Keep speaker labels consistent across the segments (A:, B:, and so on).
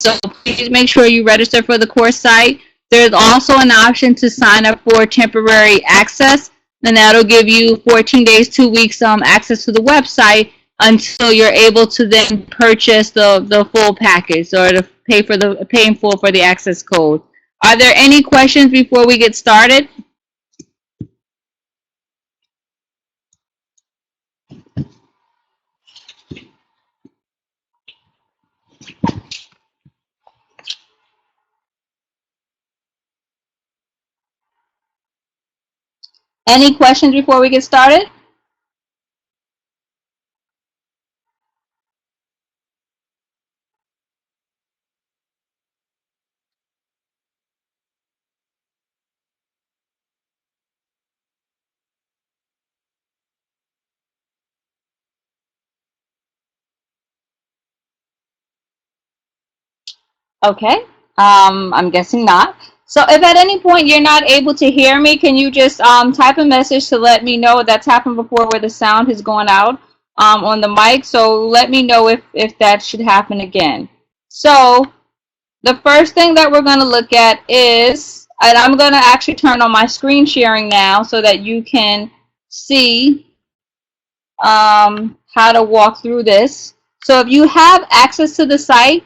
A: So please make sure you register for the course site. There's also an option to sign up for temporary access, and that'll give you 14 days, 2 weeks access to the website until you're able to then purchase the full package or to pay in full for the access code. Are there any questions before we get started? Any questions before we get started? Okay, I'm guessing not. So if at any point you're not able to hear me, can you just type a message to let me know? That's happened before where the sound has gone out on the mic. So let me know if that should happen again. So the first thing that we're going to look at is, and I'm going to actually turn on my screen sharing now so that you can see how to walk through this. So if you have access to the site,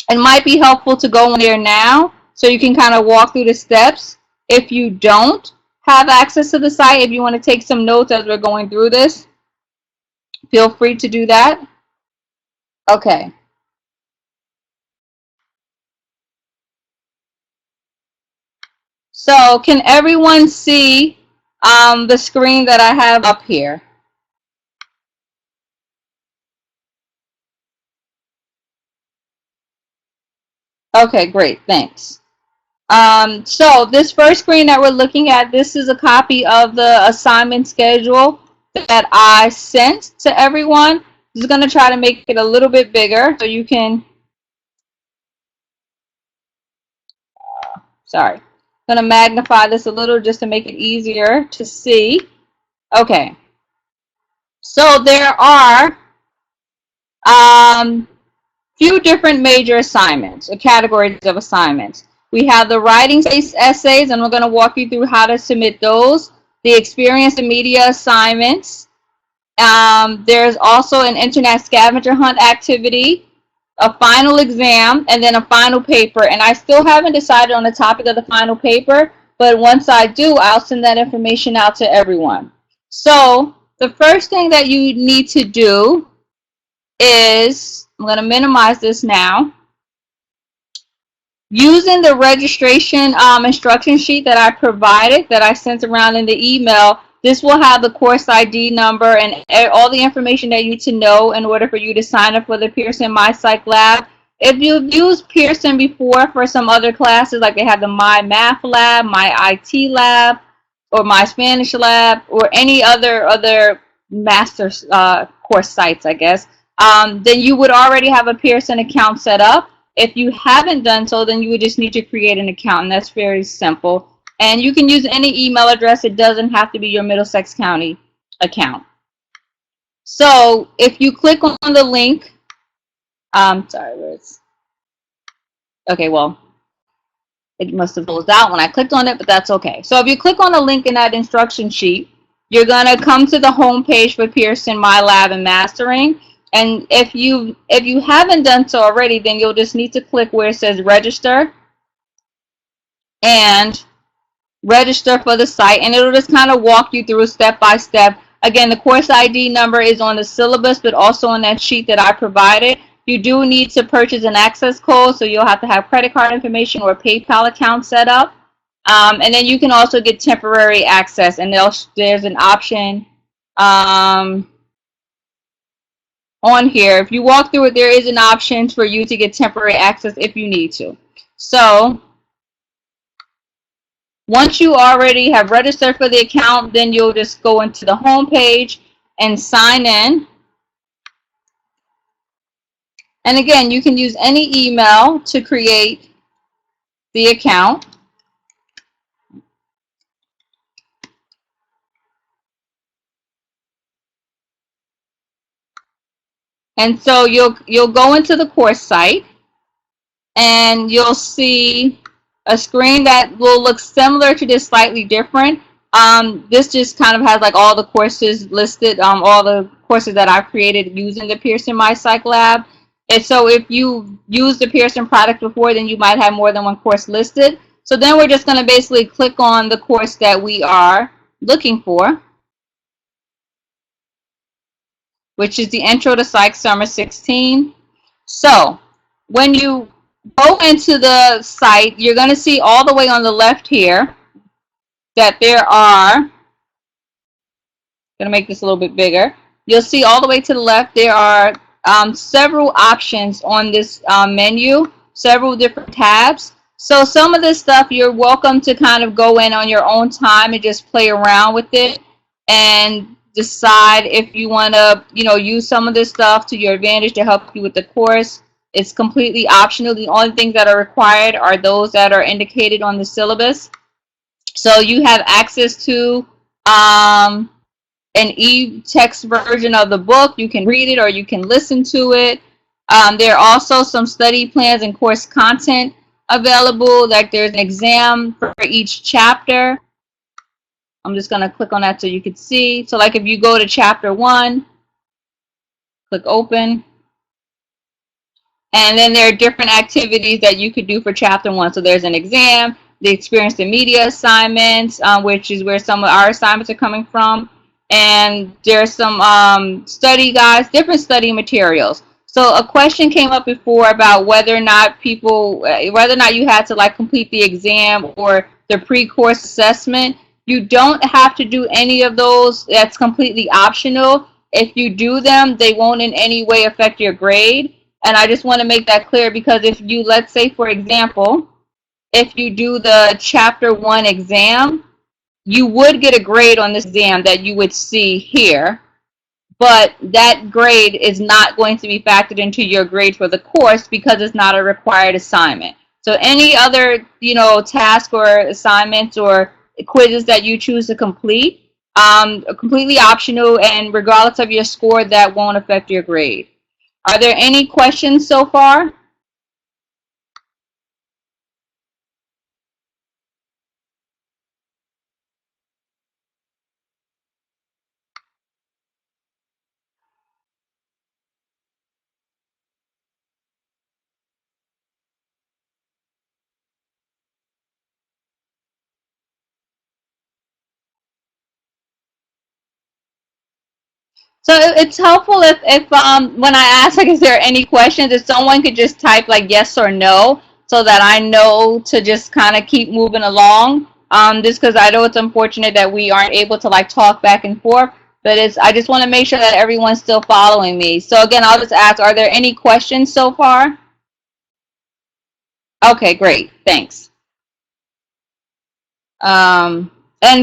A: it might be helpful to go in there now so you can kind of walk through the steps. If you don't have access to the site, if you want to take some notes as we're going through this, feel free to do that. Okay. So can everyone see the screen that I have up here? Okay, great, thanks. So this first screen that we're looking at, this is a copy of the assignment schedule that I sent to everyone. I'm just going to try to make it a little bit bigger so you can, sorry, I'm going to magnify this a little just to make it easier to see. Okay, so there are few different major assignments or categories of assignments. We have the writing-based essays, and we're going to walk you through how to submit those. The experience and media assignments. There's also an internet scavenger hunt activity, a final exam, and then a final paper. And I still haven't decided on the topic of the final paper, but once I do, I'll send that information out to everyone. So the first thing that you need to do is, I'm going to minimize this now. Using the registration instruction sheet that I provided, that I sent around in the email, this will have the course ID number and all the information that you need to know in order for you to sign up for the Pearson My Psych Lab. If you've used Pearson before for some other classes, like they have the My Math Lab, My IT Lab, or My Spanish Lab, or any other master course sites, I guess, then you would already have a Pearson account set up. If you haven't done so, then you would just need to create an account, and that's very simple. And you can use any email address. It doesn't have to be your Middlesex County account. So if you click on the link, sorry, where's, okay, well, it must have closed out when I clicked on it, but that's okay. So if you click on the link in that instruction sheet, you're going to come to the home page for Pearson My Lab and Mastering. And if you haven't done so already, then you'll just need to click where it says register and register for the site, and it'll just kind of walk you through step by step. Again, the course ID number is on the syllabus, but also on that sheet that I provided. You do need to purchase an access code, so you'll have to have credit card information or a PayPal account set up. And then you can also get temporary access, and there's an option on here. If you walk through it, there is an option for you to get temporary access if you need to. So once you already have registered for the account, then you'll just go into the home page and sign in. And again, you can use any email to create the account. And so you'll go into the course site. and you'll see a screen that will look similar to this, slightly different. This just kind of has like all the courses listed, all the courses that I've created using the Pearson MyPsych Lab. And so if you used the Pearson product before, then you might have more than one course listed. So then we're just going to basically click on the course that we are looking for, which is the Intro to Psych Summer 16. So when you go into the site, you're going to see all the way on the left here that there are, I'm going to make this a little bit bigger. You'll see all the way to the left there are several options on this menu, several different tabs. So some of this stuff you're welcome to kind of go in on your own time and just play around with it and decide if you want to, use some of this stuff to your advantage to help you with the course. It's completely optional. The only things that are required are those that are indicated on the syllabus. So you have access to an e-text version of the book. You can read it or you can listen to it. There are also some study plans and course content available. Like there's an exam for each chapter. I'm just going to click on that so you can see. So like if you go to chapter 1, click open. And then there are different activities that you could do for chapter 1. So there's an exam, the experience and media assignments, which is where some of our assignments are coming from. And there's some study guides, different study materials. So a question came up before about whether or not you had to like complete the exam or the pre-course assessment. You don't have to do any of those. That's completely optional. If you do them, they won't in any way affect your grade. And I just want to make that clear because if you, let's say, for example, if you do the chapter 1 exam, you would get a grade on this exam that you would see here, but that grade is not going to be factored into your grade for the course because it's not a required assignment. So any other, task or assignments or quizzes that you choose to complete, are completely optional, and regardless of your score, that won't affect your grade. Are there any questions so far? So it's helpful if when I ask like, is there any questions, if someone could just type like yes or no, so that I know to just kind of keep moving along. Just because I know it's unfortunate that we aren't able to like talk back and forth, but I just want to make sure that everyone's still following me. So again, I'll just ask, are there any questions so far? Okay, great, thanks. And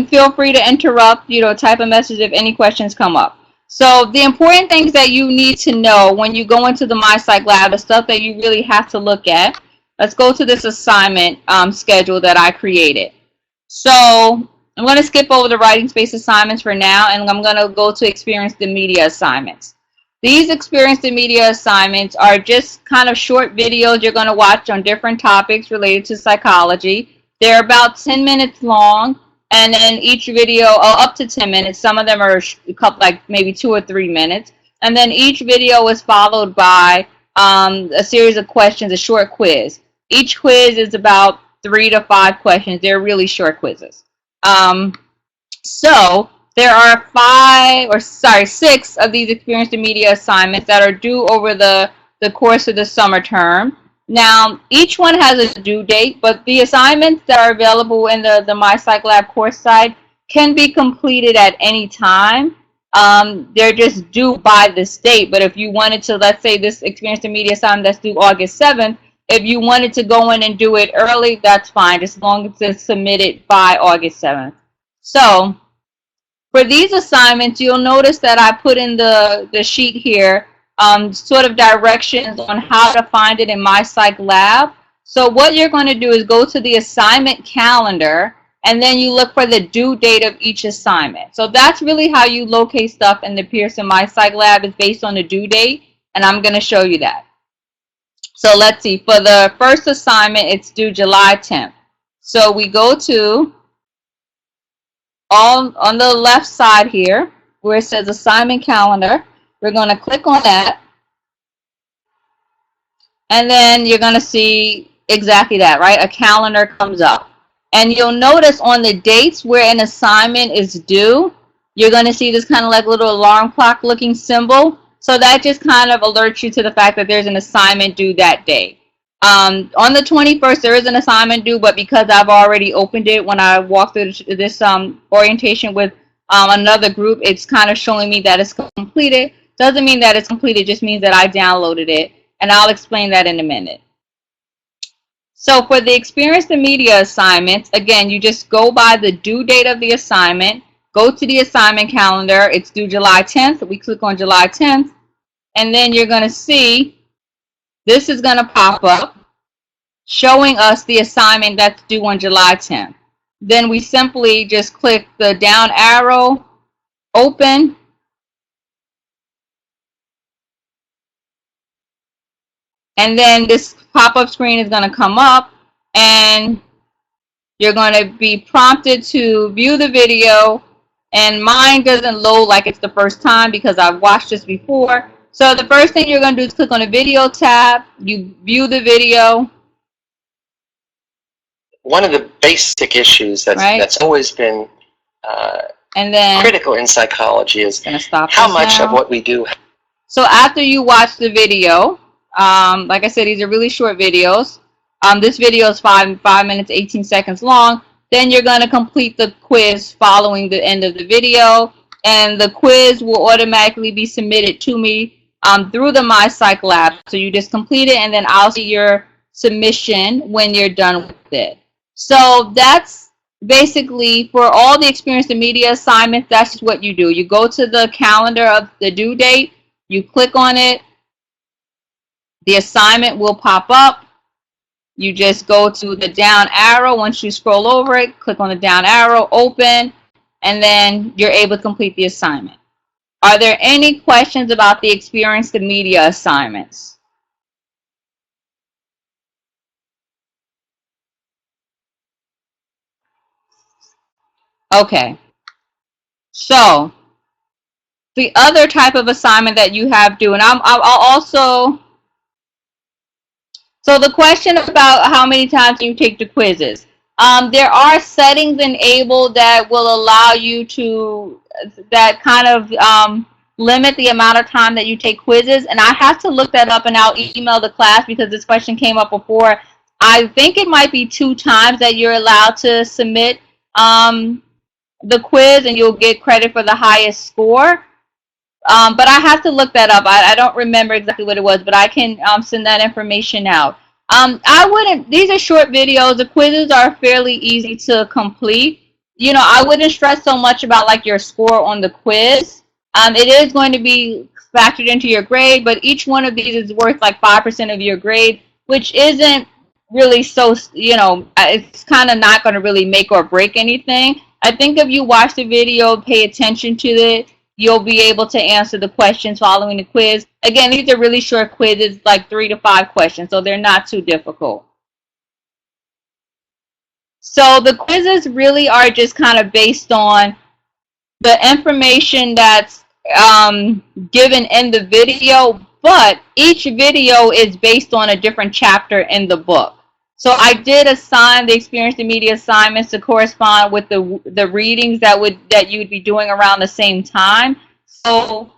A: feel free to interrupt, type a message if any questions come up. So the important things that you need to know when you go into the MyPsych Lab, the stuff that you really have to look at. Let's go to this assignment schedule that I created. So I'm going to skip over the writing space assignments for now, and I'm going to go to experience the media assignments. These experience the media assignments are just kind of short videos you're going to watch on different topics related to psychology. They're about 10 minutes long, and then each video, up to 10 minutes. Some of them are a couple, like maybe 2 or 3 minutes. And then each video is followed by a series of questions, a short quiz. Each quiz is about 3 to 5 questions. They're really short quizzes. So there are 6 of these experience in media assignments that are due over the course of the summer term. Now, each one has a due date, but the assignments that are available in the MyPsych Lab course site can be completed at any time. They're just due by this date, but if you wanted to, let's say this experience in media assignment that's due August 7th, if you wanted to go in and do it early, that's fine, as long as it's submitted by August 7th. So, for these assignments, you'll notice that I put in the sheet here sort of directions on how to find it in MyPsych Lab. So what you're going to do is go to the assignment calendar, and then you look for the due date of each assignment. So that's really how you locate stuff in the Pearson MyPsych Lab, is based on the due date, and I'm going to show you that. So let's see, for the first assignment, it's due July 10th. So we go to all on the left side here where it says assignment calendar. We're going to click on that. And then you're going to see exactly that, right? A calendar comes up. And you'll notice on the dates where an assignment is due, you're going to see this kind of like little alarm clock looking symbol. So that just kind of alerts you to the fact that there's an assignment due that day. On the 21st, there is an assignment due, but because I've already opened it when I walked through this orientation with another group, it's kind of showing me that it's completed. Doesn't mean that it's completed, just means that I downloaded it, and I'll explain that in a minute. So for the experience the media assignments, again, you just go by the due date of the assignment, go to the assignment calendar. It's due July 10th. We click on July 10th, and then you're going to see this is going to pop up showing us the assignment that's due on July 10th. Then we simply just click the down arrow, open, and then this pop-up screen is going to come up, and you're going to be prompted to view the video, and mine doesn't load like it's the first time because I've watched this before. So the first thing you're going to do is click on the video tab, you view the video.
B: One of the basic issues that's always been
A: and then
B: critical in psychology is
A: how
B: much of what we do.
A: So after you watch the video, like I said, these are really short videos. This video is 5 minutes, 18 seconds long. Then you're going to complete the quiz following the end of the video. And the quiz will automatically be submitted to me through the My Psych Lab. So you just complete it, and then I'll see your submission when you're done with it. So that's basically for all the experience in media assignments. That's just what you do. You go to the calendar of the due date, you click on it, the assignment will pop up. You just go to the down arrow. Once you scroll over it, click on the down arrow, open, and then you're able to complete the assignment. Are there any questions about the experience in media assignments? Okay, so the other type of assignment that you have due, and I'll also, so the question about how many times you take the quizzes. There are settings enabled that will allow you to, that kind of limit the amount of time that you take quizzes, and I have to look that up, and I'll email the class because this question came up before. I think it might be 2 times that you're allowed to submit the quiz, and you'll get credit for the highest score. But I have to look that up. I don't remember exactly what it was, but I can send that information out. I wouldn't, these are short videos. The quizzes are fairly easy to complete. You know, I wouldn't stress so much about like your score on the quiz. It is going to be factored into your grade, but each one of these is worth like 5% of your grade, which isn't really so, you know, it's kind of not going to really make or break anything. I think if you watch the video, pay attention to it, you'll be able to answer the questions following the quiz. Again, these are really short quizzes, like 3 to 5 questions, so they're not too difficult. So the quizzes really are just kind of based on the information that's given in the video, but each video is based on a different chapter in the book. So I did assign the experience in media assignments to correspond with the readings that you'd be doing around the same time. So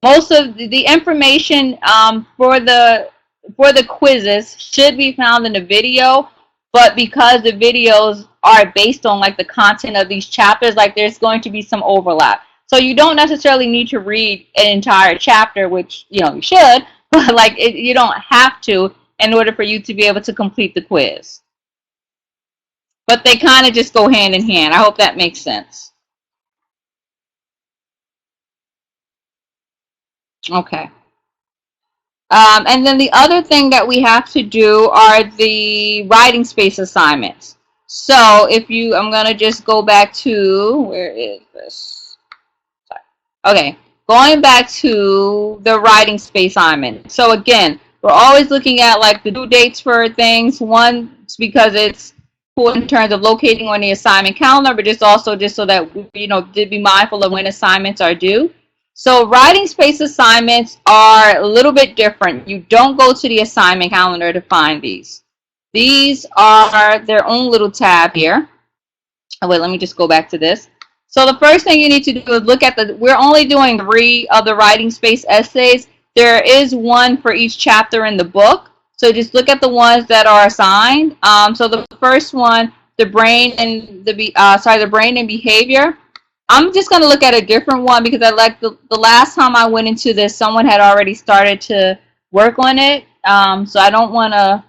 A: most of the information for the quizzes should be found in the video, but because the videos are based on like the content of these chapters, like there's going to be some overlap. So you don't necessarily need to read an entire chapter, which you know you should, but like you don't have to in order for you to be able to complete the quiz. But they kind of just go hand in hand. I hope that makes sense. Okay. And then the other thing that we have to do are the writing space assignments. So if you, I'm going to just go back to, where is this? Sorry. Okay, going back to the writing space assignment. So again, We're always looking at like the due dates for things. One, it's because it's cool in terms of locating on the assignment calendar, but just also just so that, you know, to be mindful of when assignments are due. So writing space assignments are a little bit different. You don't go to the assignment calendar to find these. These are their own little tab here. Oh, wait, let me just go back to this. So the first thing you need to do is look at we're only doing 3 of the writing space essays. There is one for each chapter in the book. So just look at the ones that are assigned. So the first one, the brain and the brain and behavior. I'm just going to look at a different one because I like the last time I went into this, someone had already started to work on it. So I don't want to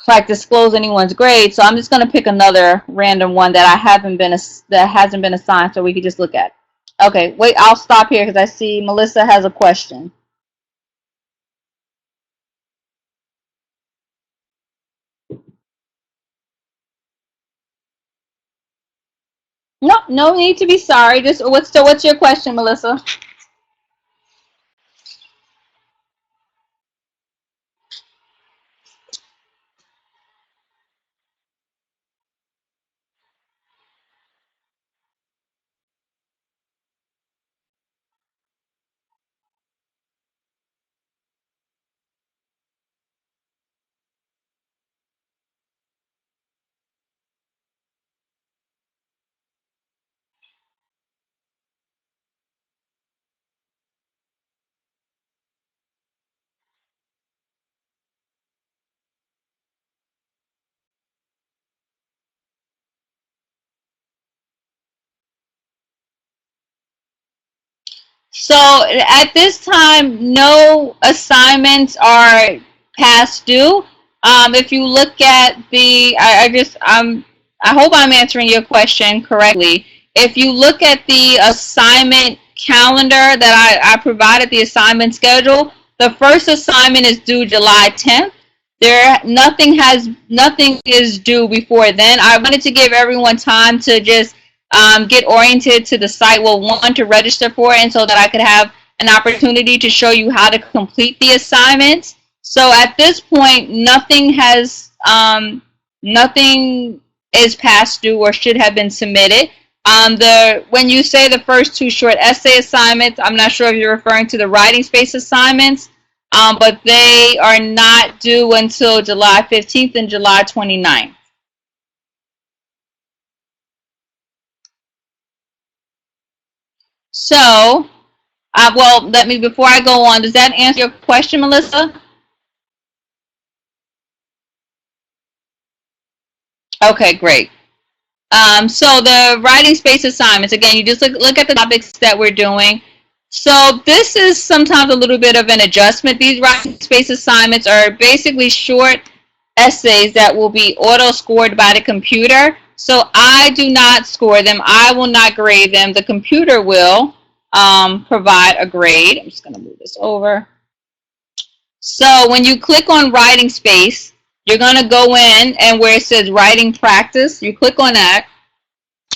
A: like disclose anyone's grade, so I'm just going to pick another random one that hasn't been assigned, so we can just look at. Okay, wait, I'll stop here because I see Melissa has a question. No, no need to be sorry. Just what's your question, Melissa? So at this time, no assignments are past due. If you look at I hope I'm answering your question correctly. If you look at the assignment calendar that I provided, the assignment schedule, the first assignment is due July 10th. Nothing is due before then. I wanted to give everyone time to just get oriented to the site. Well, one, to register for it, and so that I could have an opportunity to show you how to complete the assignments. So at this point, nothing is past due or should have been submitted. When you say the first 2 short essay assignments, I'm not sure if you're referring to the writing space assignments, but they are not due until July 15th and July 29th. So, well, before I go on, does that answer your question, Melissa? Okay, great. So the writing space assignments, again, you just look at the topics that we're doing. So this is sometimes a little bit of an adjustment. These writing space assignments are basically short essays that will be auto-scored by the computer. So I do not score them. I will not grade them. The computer will provide a grade. I'm just going to move this over. So when you click on writing space, you're going to go in, and where it says writing practice, you click on that.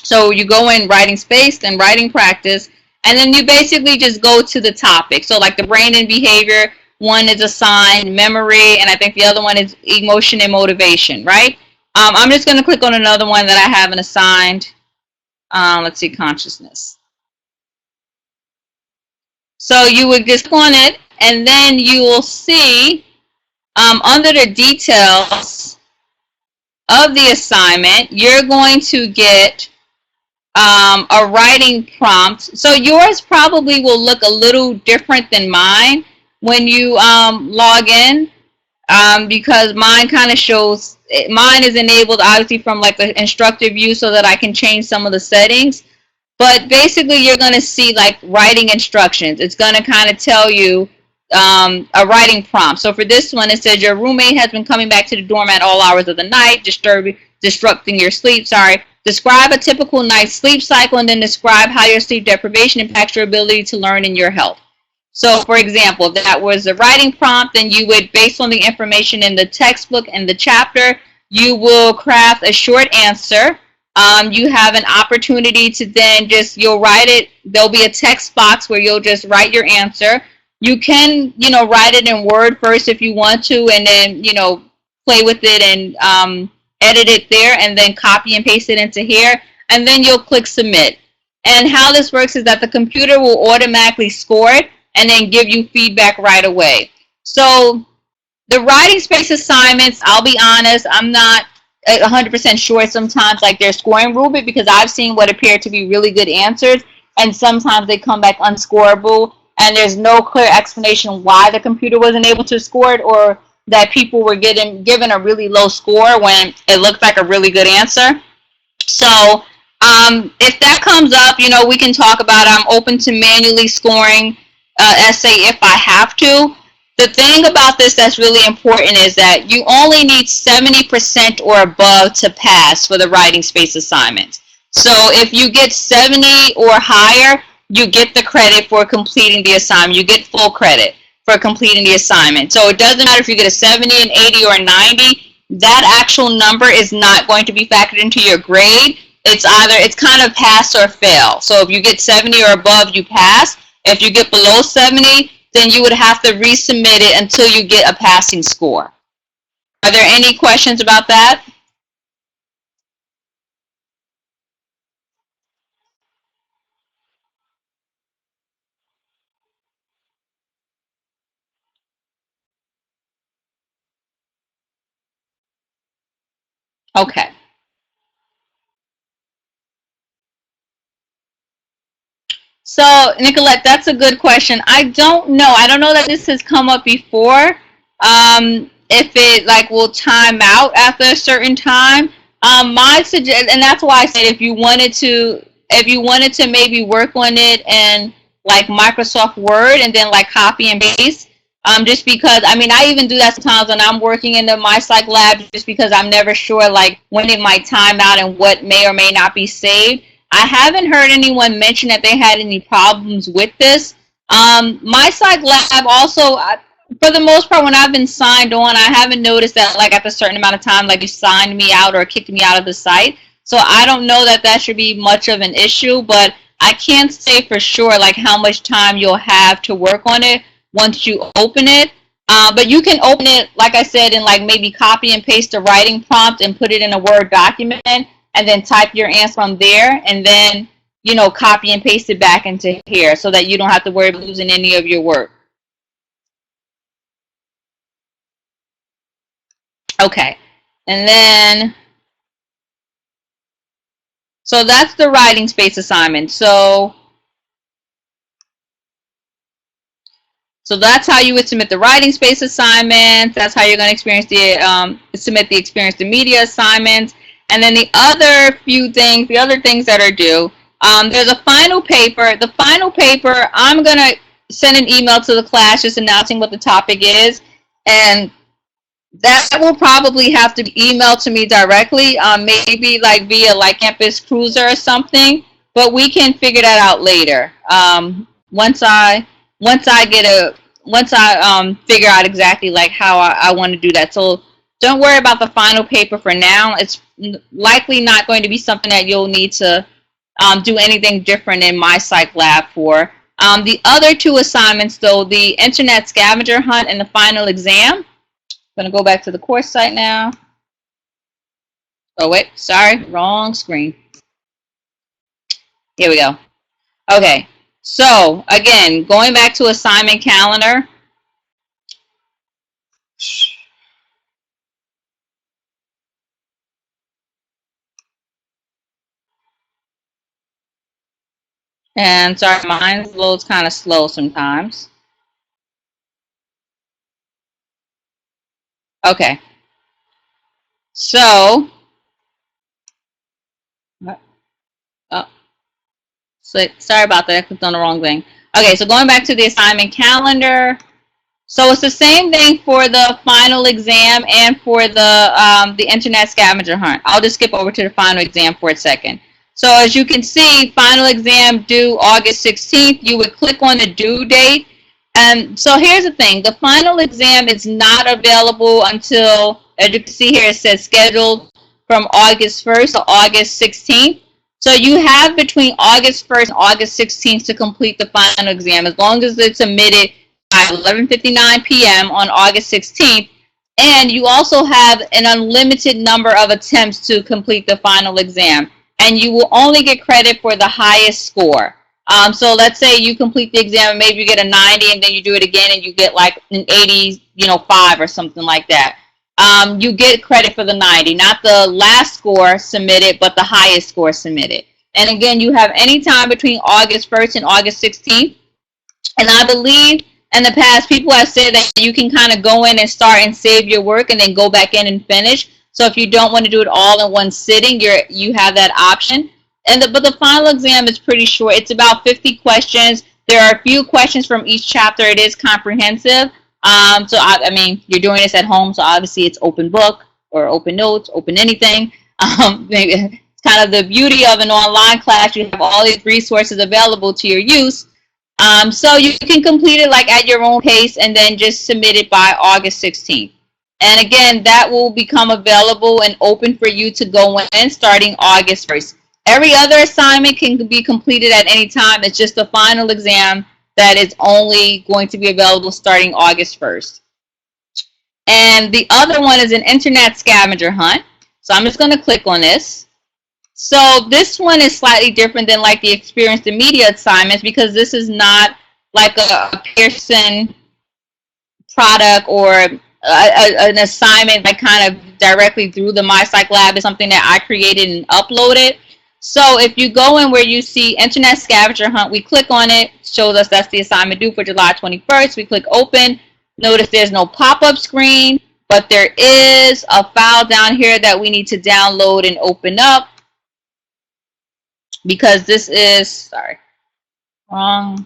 A: So you go in writing space, then writing practice, and then you basically just go to the topic. So like the brain and behavior, one is assigned memory, and I think the other one is emotion and motivation, right? I'm just going to click on another one that I haven't assigned. Let's see, consciousness. So you would just click on it, and then you will see under the details of the assignment, you're going to get a writing prompt. So yours probably will look a little different than mine when you log in, because mine kind of shows, mine is enabled obviously from like the instructor view so that I can change some of the settings. But basically you're going to see like writing instructions. It's going to kind of tell you a writing prompt. So for this one, it says your roommate has been coming back to the dorm at all hours of the night, disrupting your sleep. Describe a typical night's sleep cycle, and then describe how your sleep deprivation impacts your ability to learn and your health. So for example, if that was a writing prompt, then you would, based on the information in the textbook and the chapter, you will craft a short answer. You have an opportunity to then you'll write it. There'll be a text box where you'll just write your answer. You can, write it in Word first if you want to, and then, play with it and edit it there, and then copy and paste it into here, and then you'll click submit. And how this works is that the computer will automatically score it and then give you feedback right away. So the writing space assignments, I'll be honest, I'm not 100% sure sometimes, like their scoring rubric, because I've seen what appear to be really good answers, and sometimes they come back unscorable, and there's no clear explanation why the computer wasn't able to score it, or that people were given a really low score when it looked like a really good answer. So if that comes up, we can talk about it. I'm open to manually scoring essay if I have to. The thing about this that's really important is that you only need 70% or above to pass for the writing space assignment. So if you get 70 or higher, you get the credit for completing the assignment. You get full credit for completing the assignment. So it doesn't matter if you get a 70, an 80, or a 90. That actual number is not going to be factored into your grade. It's kind of pass or fail. So if you get 70 or above, you pass. If you get below 70, then you would have to resubmit it until you get a passing score. Are there any questions about that? Okay. So, Nicolette, that's a good question. I don't know. I don't know that this has come up before. If it will time out after a certain time. My suggest, and that's why I said if you wanted to maybe work on it in like Microsoft Word and then like copy and paste. Just because I even do that sometimes when I'm working in my psych lab, just because I'm never sure like when it might time out and what may or may not be saved. I haven't heard anyone mention that they had any problems with this. My psych lab also, for the most part, when I've been signed on, I haven't noticed that like at a certain amount of time, like you signed me out or kicked me out of the site. So I don't know that should be much of an issue, but I can't say for sure like how much time you'll have to work on it once you open it. But you can open it, like I said, and like maybe copy and paste the writing prompt and put it in a Word document, and then type your answer from there, and then copy and paste it back into here so that you don't have to worry about losing any of your work. Okay, and then so that's the writing space assignment. So that's how you would submit the writing space assignments. That's how you're going to experience submit the experience the media assignments. And then the other things that are due, there's a final paper. The final paper, I'm going to send an email to the class just announcing what the topic is. And that will probably have to be emailed to me directly, maybe like via like Campus Cruiser or something. But we can figure that out later. Once I figure out exactly like how I want to do that. So don't worry about the final paper for now. It's likely not going to be something that you'll need to do anything different in my psych lab for. The other two assignments, though, the internet scavenger hunt and the final exam. I'm going to go back to the course site now. Oh, wait, sorry, wrong screen. Here we go. Okay, so again, going back to assignment calendar. And sorry, mine loads kind of slow sometimes. Okay. So, sorry about that. I clicked on the wrong thing. Okay, so going back to the assignment calendar. So it's the same thing for the final exam and for the internet scavenger hunt. I'll just skip over to the final exam for a second. So as you can see, final exam due August 16th. You would click on the due date. And so here's the thing. The final exam is not available until, as you can see here, it says scheduled from August 1st to August 16th. So you have between August 1st and August 16th to complete the final exam. As long as it's submitted 11:59 p.m. on August 16th. And you also have an unlimited number of attempts to complete the final exam. And you will only get credit for the highest score. So let's say you complete the exam and maybe you get a 90 and then you do it again and you get like an 85 or something like that. You get credit for the 90, not the last score submitted, but the highest score submitted. And again, you have any time between August 1st and August 16th. And I believe in the past, people have said that you can kind of go in and start and save your work and then go back in and finish. So if you don't want to do it all in one sitting, you have that option. But the final exam is pretty short. It's about 50 questions. There are a few questions from each chapter. It is comprehensive. So I mean, you're doing this at home, so obviously it's open book or open notes, open anything. Maybe it's kind of the beauty of an online class. You have all these resources available to your use. So you can complete it like at your own pace and then just submit it by August 16th. And again, that will become available and open for you to go in starting August 1st. Every other assignment can be completed at any time. It's just the final exam that is only going to be available starting August 1st. And the other one is an internet scavenger hunt. So I'm just going to click on this. So this one is slightly different than like the experience in media assignments because this is not like a Pearson product or an assignment that kind of directly through the MyPsych Lab. Is something that I created and uploaded. So if you go in where you see Internet Scavenger Hunt, we click on it, shows us that's the assignment due for July 21st. We click open. Notice there's no pop-up screen, but there is a file down here that we need to download and open up because this is, sorry, wrong.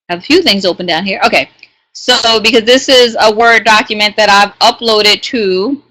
A: I have a few things open down here. Okay, so because this is a Word document that I've uploaded to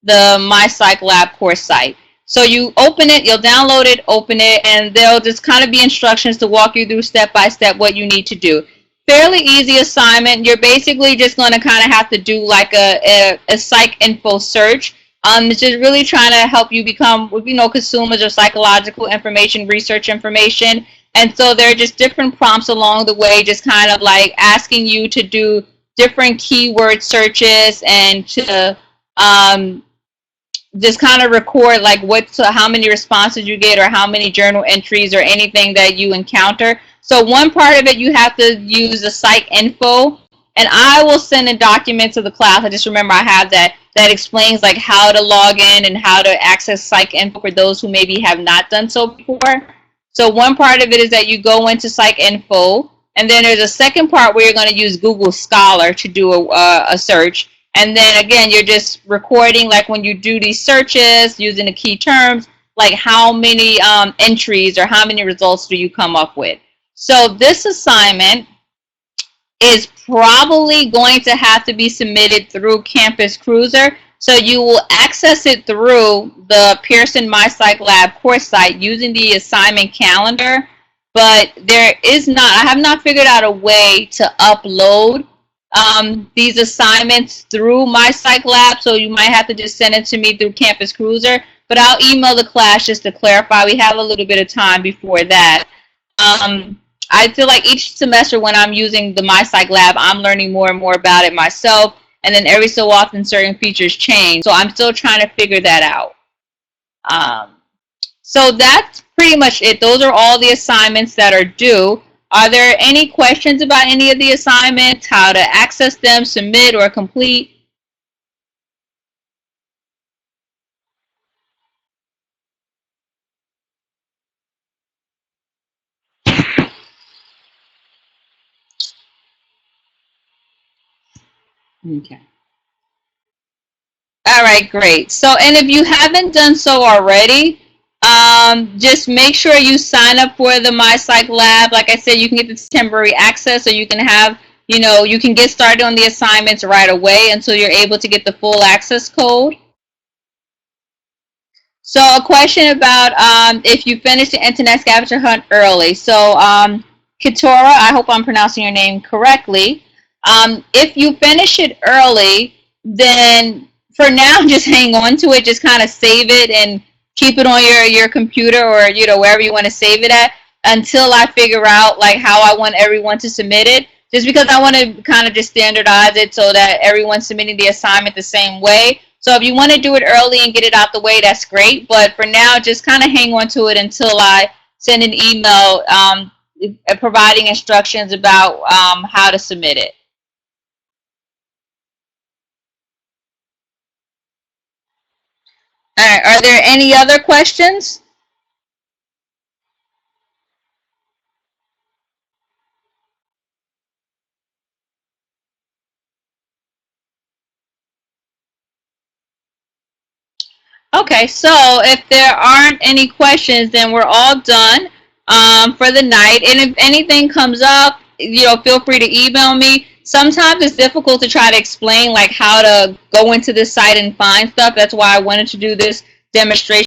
A: the MyPsych Lab course site. So you open it, you'll download it, open it, and there'll just kind of be instructions to walk you through step by step what you need to do. Fairly easy assignment. You're basically just going to kind of have to do like a psych info search. It's just really trying to help you become, consumers of psychological information, research information. And so there are just different prompts along the way, just kind of like asking you to do different keyword searches and to just kind of record like how many responses you get or how many journal entries or anything that you encounter. So one part of it, you have to use the psych info, and I will send a document to the class. I just remember I have that explains like how to log in and how to access psych info for those who maybe have not done so before. So one part of it is that you go into psych info, and then there's a second part where you're going to use Google Scholar to do a search. And then again, you're just recording like when you do these searches using the key terms, like how many entries or how many results do you come up with. So this assignment is probably going to have to be submitted through Campus Cruiser. So you will access it through the Pearson MyPsych Lab course site using the assignment calendar. But I have not figured out a way to upload these assignments through MyPsych Lab, so you might have to just send it to me through Campus Cruiser, but I'll email the class just to clarify. We have a little bit of time before that. I feel like each semester when I'm using the MyPsych Lab, I'm learning more and more about it myself, and then every so often certain features change, so I'm still trying to figure that out. So that's pretty much it. Those are all the assignments that are due. Are there any questions about any of the assignments, how to access them, submit, or complete? Okay. All right, great. So, and if you haven't done so already, just make sure you sign up for the MyPsych Lab. Like I said, you can get this temporary access, so you can have, you can get started on the assignments right away until you're able to get the full access code. So a question about if you finish the Internet Scavenger Hunt early. So Kitora, I hope I'm pronouncing your name correctly. If you finish it early, then for now, just hang on to it. Just kind of save it and keep it on your computer or wherever you want to save it at until I figure out like how I want everyone to submit it. just because I want to kind of just standardize it so that everyone's submitting the assignment the same way. So if you want to do it early and get it out the way, that's great. But for now, just kind of hang on to it until I send an email providing instructions about how to submit it. All right. Are there any other questions? Okay, so if there aren't any questions, then we're all done for the night. And if anything comes up, feel free to email me. Sometimes it's difficult to try to explain like how to go into this site and find stuff. That's why I wanted to do this demonstration